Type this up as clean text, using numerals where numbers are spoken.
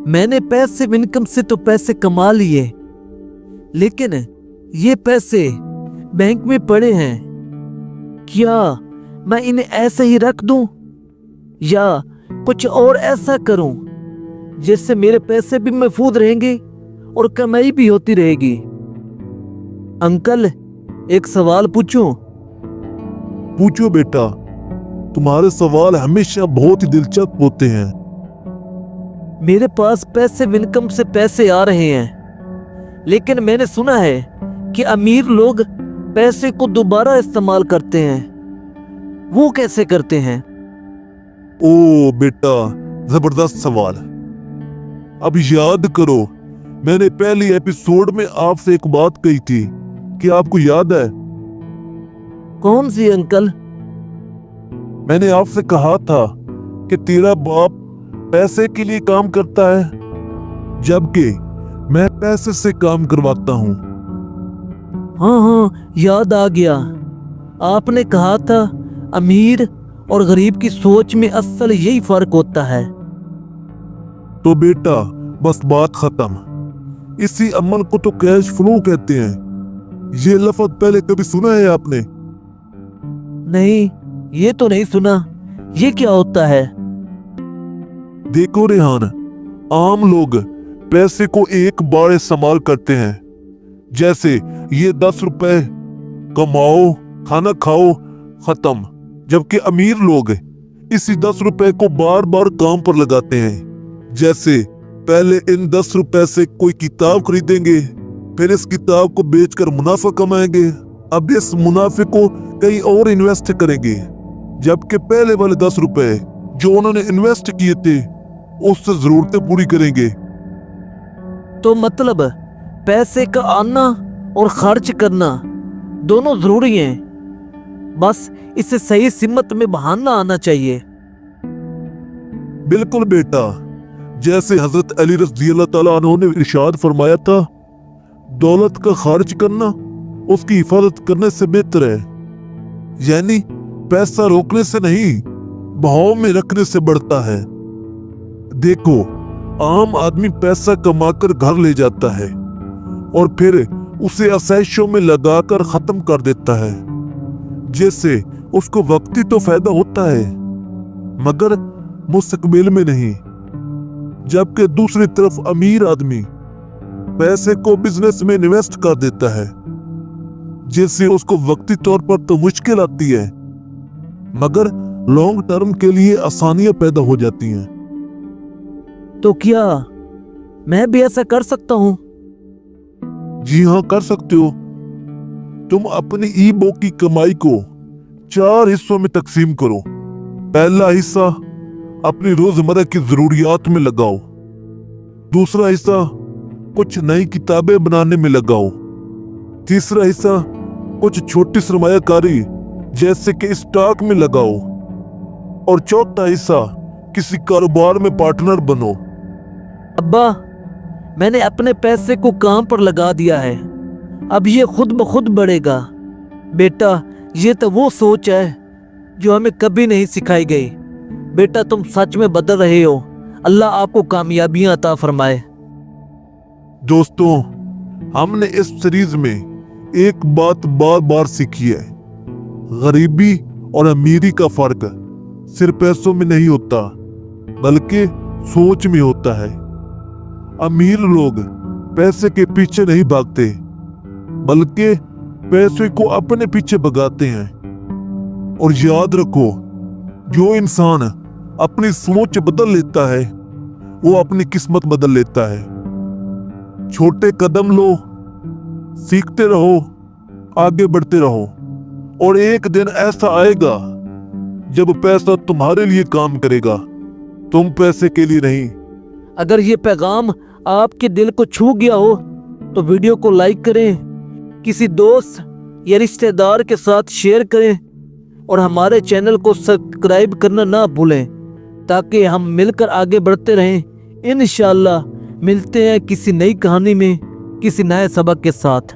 میں نے passive income से तो पैसे कमा लिए, लेकिन ये पैसे बैंक में पड़े हैं। क्या मैं इन्हें ऐसे ही रख दूं या कुछ और ऐसा करूं जिससे मेरे पैसे भी महफूज रहेंगे और कमाई भी होती रहेगी? अंकल, एक सवाल पूछूं? पूछो बेटा, तुम्हारे सवाल हमेशा बहुत ही दिलचस्प होते हैं। मेरे पास पैसिव इनकम से पैसे आ रहे हैं, लेकिन मैंने सुना है कि अमीर लोग पैसे को दोबारा इस्तेमाल करते हैं। वो कैसे करते हैं? ओ बेटा, जबरदस्त सवाल। अब याद करो, मैंने पहले एपिसोड में आपसे एक बात कही थी, कि आपको याद है? कौन सी अंकल? मैंने आपसे कहा था कि तेरा बाप पैसे के लिए काम करता है, जबकि मैं पैसे से काम करवाता हूँ। हाँ, याद आ गया। आपने कहा था अमीर और गरीब की सोच में असल यही फर्क होता है। तो बेटा, बस बात खत्म। इसी अमल को तो कैश फ्लो कहते हैं। ये लफ्ज पहले कभी सुना है आपने? नहीं, ये तो नहीं सुना। ये क्या होता है? देखो रेहान, आम लोग पैसे को एक बार इस्तेमाल करते हैं, जैसे ये 10 रुपए कमाओ, खाना खाओ, खत्म। जबकि अमीर लोग इसी 10 रुपए को बार बार काम पर लगाते हैं, जैसे पहले इन 10 रुपए से कोई किताब खरीदेंगे, फिर इस किताब को बेचकर मुनाफा कमाएंगे, अब इस मुनाफे को कहीं और इन्वेस्ट करेंगे, जबकि पहले वाले 10 रुपए जो उन्होंने इन्वेस्ट किए थे उससे जरूरतें पूरी करेंगे। तो मतलब पैसे का आना और खर्च करना दोनों जरूरी हैं, बस इसे सही सिमत में बहाना आना चाहिए। बिल्कुल बेटा, जैसे हजरत अली रज़ियल्लाहु ताला अन्हु ने इरशाद फरमाया था, दौलत का खर्च करना उसकी हिफाजत करने से बेहतर है। यानी पैसा रोकने से नहीं, बहाव में रखने से बढ़ता है। देखो, आम आदमी पैसा कमाकर घर ले जाता है और फिर उसे आसाइशों में लगाकर खत्म कर देता है, जिससे उसको वक्ती तो फायदा होता है मगर मुस्तकबिल में नहीं। जबकि दूसरी तरफ अमीर आदमी पैसे को बिजनेस में इन्वेस्ट कर देता है, जिससे उसको वक्ती तौर पर तो मुश्किल आती है मगर लॉन्ग टर्म के लिए आसानियां पैदा हो जाती हैं। तो क्या मैं भी ऐसा कर सकता हूँ? जी हाँ, कर सकते हो। तुम अपनी ई बुक की कमाई को 4 हिस्सों में तकसीम करो। पहला हिस्सा अपनी रोजमर्रा की जरूरियात में लगाओ, दूसरा हिस्सा कुछ नई किताबें बनाने में लगाओ, तीसरा हिस्सा कुछ छोटी सरमायाकारी जैसे कि स्टॉक में लगाओ, और चौथा हिस्सा किसी कारोबार में पार्टनर बनो। अब्बा, मैंने अपने पैसे को काम पर लगा दिया है, अब ये खुद ब खुद बढ़ेगा। बेटा, ये तो वो सोच है जो हमें कभी नहीं सिखाई गई। बेटा, तुम सच में बदल रहे हो। अल्लाह आपको कामयाबियां अता फरमाए। दोस्तों, हमने इस सीरीज में एक बात बार बार सीखी है, गरीबी और अमीरी का फर्क सिर्फ पैसों में नहीं होता बल्कि सोच में होता है। अमीर लोग पैसे के पीछे नहीं भागते बल्कि पैसे को अपने पीछे भगाते हैं। और याद रखो, जो इंसान अपनी सोच बदल लेता है वो अपनी किस्मत बदल लेता है। छोटे कदम लो, सीखते रहो, आगे बढ़ते रहो, और एक दिन ऐसा आएगा जब पैसा तुम्हारे लिए काम करेगा, तुम पैसे के लिए नहीं। अगर ये पैगाम आपके दिल को छू गया हो तो वीडियो को लाइक करें, किसी दोस्त या रिश्तेदार के साथ शेयर करें और हमारे चैनल को सब्सक्राइब करना ना भूलें ताकि हम मिलकर आगे बढ़ते रहें। इंशाअल्लाह मिलते हैं किसी नई कहानी में, किसी नए सबक के साथ।